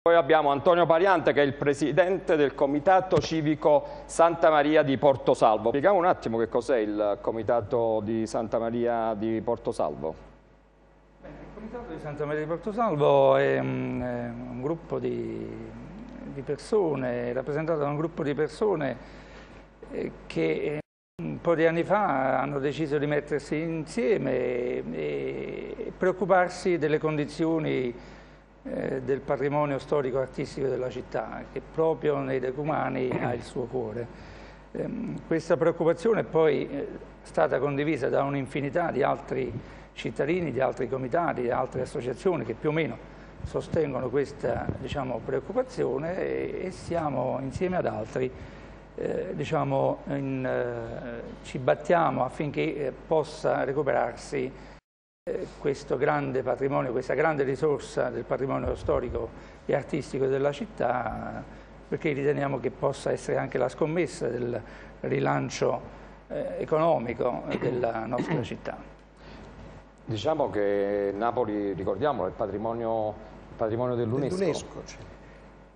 Poi abbiamo Antonio Pariante, che è il presidente del Comitato Civico Santa Maria di Portosalvo. Spieghiamo un attimo che cos'è il Comitato di Santa Maria di Portosalvo. Il Comitato di Santa Maria di Portosalvo è un gruppo di persone, rappresentato da un gruppo di persone che un po' di anni fa hanno deciso di mettersi insieme e preoccuparsi delle condizioni del patrimonio storico-artistico della città, che proprio nei decumani ha il suo cuore. Questa preoccupazione è poi stata condivisa da un'infinità di altri cittadini, di altri comitati, di altre associazioni che più o meno sostengono questa, preoccupazione e siamo insieme ad altri, ci battiamo affinché possa recuperarsi questo grande patrimonio, questa grande risorsa del patrimonio storico e artistico della città, perché riteniamo che possa essere anche la scommessa del rilancio economico della nostra città. Diciamo che Napoli, ricordiamolo, è il patrimonio dell'UNESCO.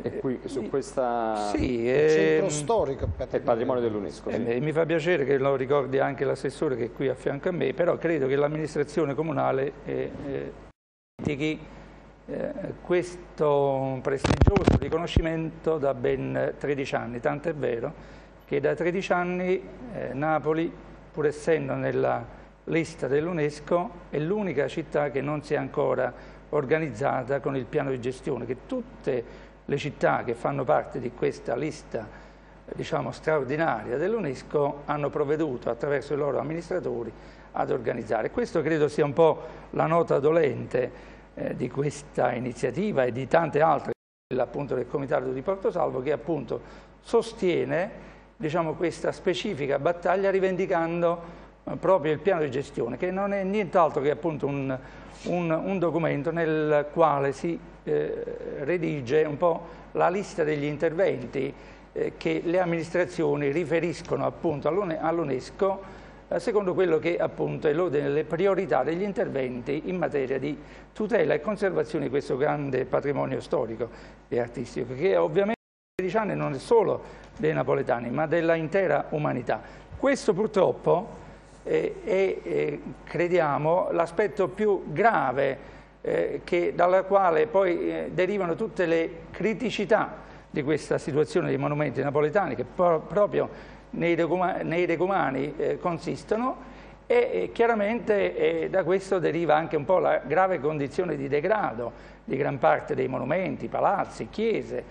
E qui su questa... Sì, il centro storico è il patrimonio dell'UNESCO. Sì. Mi fa piacere che lo ricordi anche l'assessore che è qui a fianco a me, però credo che l'amministrazione comunale indichi questo prestigioso riconoscimento da ben 13 anni, tanto è vero che da 13 anni Napoli, pur essendo nella lista dell'UNESCO, è l'unica città che non si è ancora organizzata con il piano di gestione, che tutte le città che fanno parte di questa lista, straordinaria dell'UNESCO hanno provveduto attraverso i loro amministratori ad organizzare. Questo credo sia un po' la nota dolente di questa iniziativa e di tante altre, appunto del Comitato di Portosalvo, che appunto sostiene questa specifica battaglia rivendicando proprio il piano di gestione, che non è nient'altro che appunto un documento nel quale si redige un po' la lista degli interventi che le amministrazioni riferiscono appunto all'UNESCO secondo quello che appunto è l'ordine delle priorità degli interventi in materia di tutela e conservazione di questo grande patrimonio storico e artistico, che ovviamente in 13 anni non è solo dei napoletani ma della intera umanità. Questo purtroppo crediamo l'aspetto più grave dalla quale poi derivano tutte le criticità di questa situazione dei monumenti napoletani, che proprio nei decumani consistono, e chiaramente da questo deriva anche un po' la grave condizione di degrado di gran parte dei monumenti, palazzi, chiese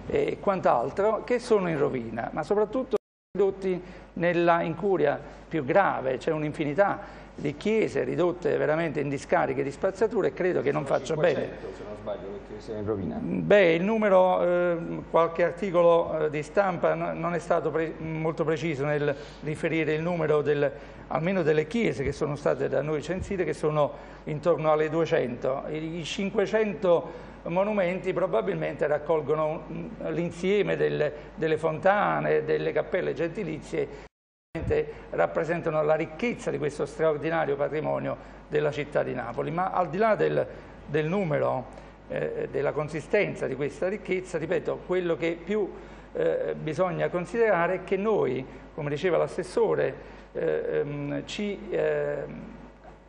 e quant'altro che sono in rovina, ma soprattutto ridotti nella incuria più grave. C'è un'infinità di chiese ridotte veramente in discariche di spazzatura e credo che non faccia 500, bene. Se non sbaglio, le chiese in rovina. Beh, il numero, qualche articolo di stampa non è stato molto preciso nel riferire il numero almeno delle chiese che sono state da noi censite, che sono intorno alle 200. I 500 monumenti probabilmente raccolgono l'insieme delle fontane, delle cappelle gentilizie, rappresentano la ricchezza di questo straordinario patrimonio della città di Napoli. Ma al di là del numero, della consistenza di questa ricchezza, ripeto, quello che più bisogna considerare è che noi, come diceva l'assessore, ci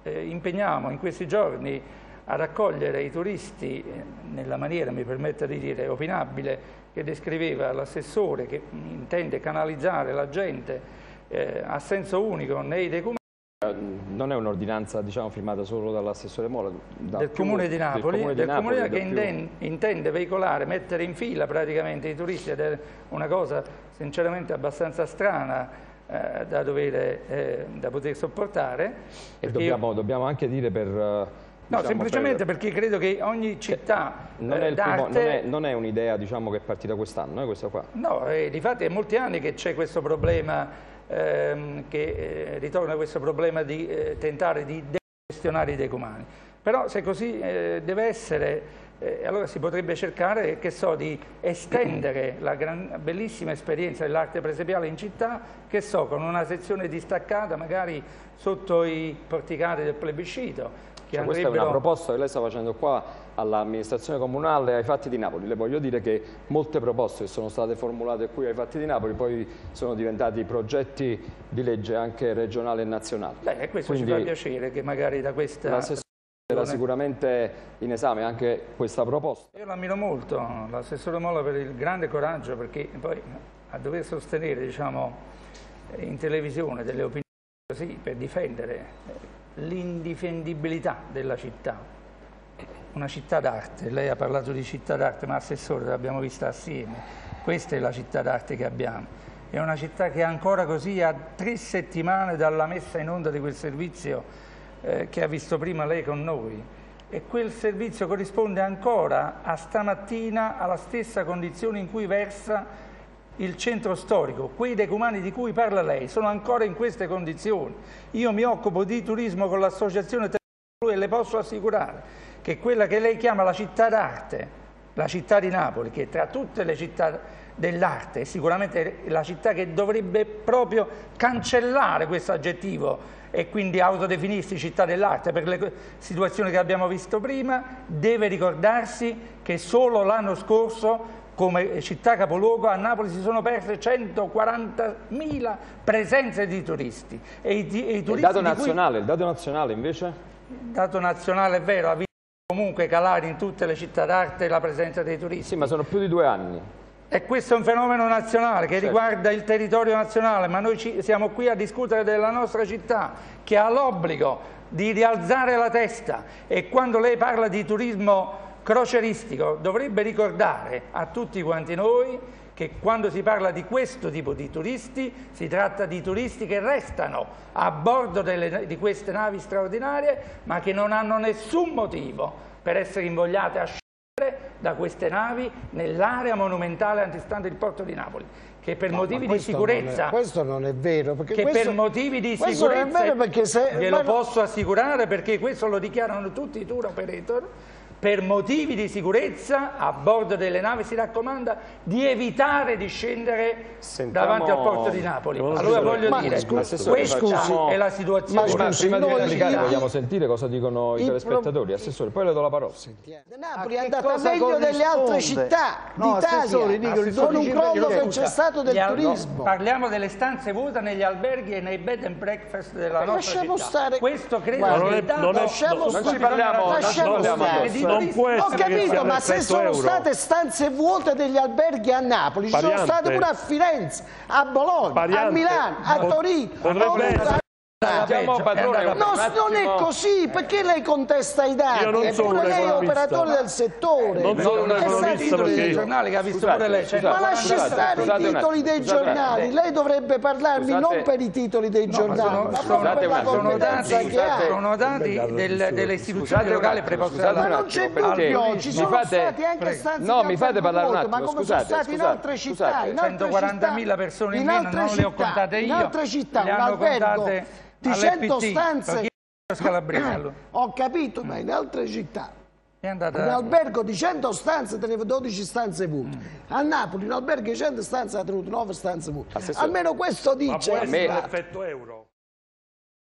impegniamo in questi giorni a raccogliere i turisti nella maniera, mi permetta di dire, opinabile che descriveva l'assessore, che intende canalizzare la gente a senso unico nei documenti. Non è un'ordinanza firmata solo dall'assessore Mola, del Comune di Napoli, che intende veicolare, mettere in fila praticamente i turisti, ed è una cosa sinceramente abbastanza strana da poter sopportare. E dobbiamo anche dire no, semplicemente perché credo che ogni città d'arte... Non è un'idea che è partita quest'anno, questa qua. No, difatti è molti anni che c'è questo problema, che ritorna questo problema di tentare di degestionare i decumani. Però se così deve essere, allora si potrebbe cercare, di estendere la bellissima esperienza dell'arte presepiale in città, con una sezione distaccata magari sotto i porticati del plebiscito. Questa è una proposta che lei sta facendo qua all'amministrazione comunale ai fatti di Napoli. Le voglio dire che molte proposte che sono state formulate qui ai fatti di Napoli poi sono diventati progetti di legge anche regionali e nazionali. Beh, questo ci fa piacere che magari da questa... L'assessore era sicuramente in esame anche questa proposta. Io l'ammiro molto, l'assessore Molla, per il grande coraggio, perché poi a dover sostenere, diciamo, in televisione delle opinioni così per difendere l'indifendibilità della città. Una città d'arte, lei ha parlato di città d'arte, ma assessore, l'abbiamo vista assieme, questa è la città d'arte che abbiamo, è una città che ancora così a 3 settimane dalla messa in onda di quel servizio che ha visto prima lei con noi, e quel servizio corrisponde ancora a stamattina alla stessa condizione in cui versa il centro storico. Quei decumani di cui parla lei sono ancora in queste condizioni. Io mi occupo di turismo con l'associazione e le posso assicurare che quella che lei chiama la città d'arte, la città di Napoli, che tra tutte le città dell'arte è sicuramente la città che dovrebbe proprio cancellare questo aggettivo e quindi autodefinirsi città dell'arte per le situazioni che abbiamo visto prima, deve ricordarsi che solo l'anno scorso come città capoluogo a Napoli si sono perse 140.000 presenze di turisti. E i turisti il dato nazionale invece? Il dato nazionale è vero, ha visto comunque calare in tutte le città d'arte la presenza dei turisti. Sì, ma sono più di 2 anni. E questo è un fenomeno nazionale che riguarda il territorio nazionale, ma noi siamo qui a discutere della nostra città, che ha l'obbligo di rialzare la testa, e quando lei parla di turismo croceristico dovrebbe ricordare a tutti quanti noi che quando si parla di questo tipo di turisti si tratta di turisti che restano a bordo di queste navi straordinarie, ma che non hanno nessun motivo per essere invogliate a da queste navi nell'area monumentale antistante il porto di Napoli, che per motivi di sicurezza questo non è vero, perché che questo, per motivi di questo sicurezza non è vero, perché se, glielo posso assicurare, perché questo lo dichiarano tutti i tour operator. Per motivi di sicurezza a bordo delle navi si raccomanda di evitare di scendere davanti al porto di Napoli. Allora voglio dire, questa è la situazione. Ma prima di replicare vogliamo sentire cosa dicono i telespettatori. Assessore, poi le do la parola. Napoli è andata meglio delle altre città d'Italia, con un crollo che c'è stato del turismo. Parliamo delle stanze vuote negli alberghi e nei bed and breakfast della nostra città. Stare. Questo credo che non ci parliamo. Ho capito, ma se sono state stanze vuote degli alberghi a Napoli, ci sono state pure a Firenze, a Bologna, a Milano, a Torino, non è così, perché lei contesta i dati? Eppure lei è operatore del settore. Non sono un economista, perché giornali che ha visto pure lei. Ma lasci stare i titoli dei giornali, lei dovrebbe parlarmi non per i titoli dei giornali, ma per la competenza che ha. Sono dati delle istituzioni locali preposte. Ma non c'è dubbio, ci sono stati anche stanze no, mi fate parlare un attimo, ma come sono stati in altre città, 140.000 persone in meno, non le ho contate io. In altre città, un albergo di 100 stanze, ho capito, ma in altre città un albergo di 100 stanze teneva 12 stanze vuote. A Napoli un albergo di 100 stanze ha tenuto 9 stanze vuote. Almeno questo dice. Ma può essere l'effetto euro?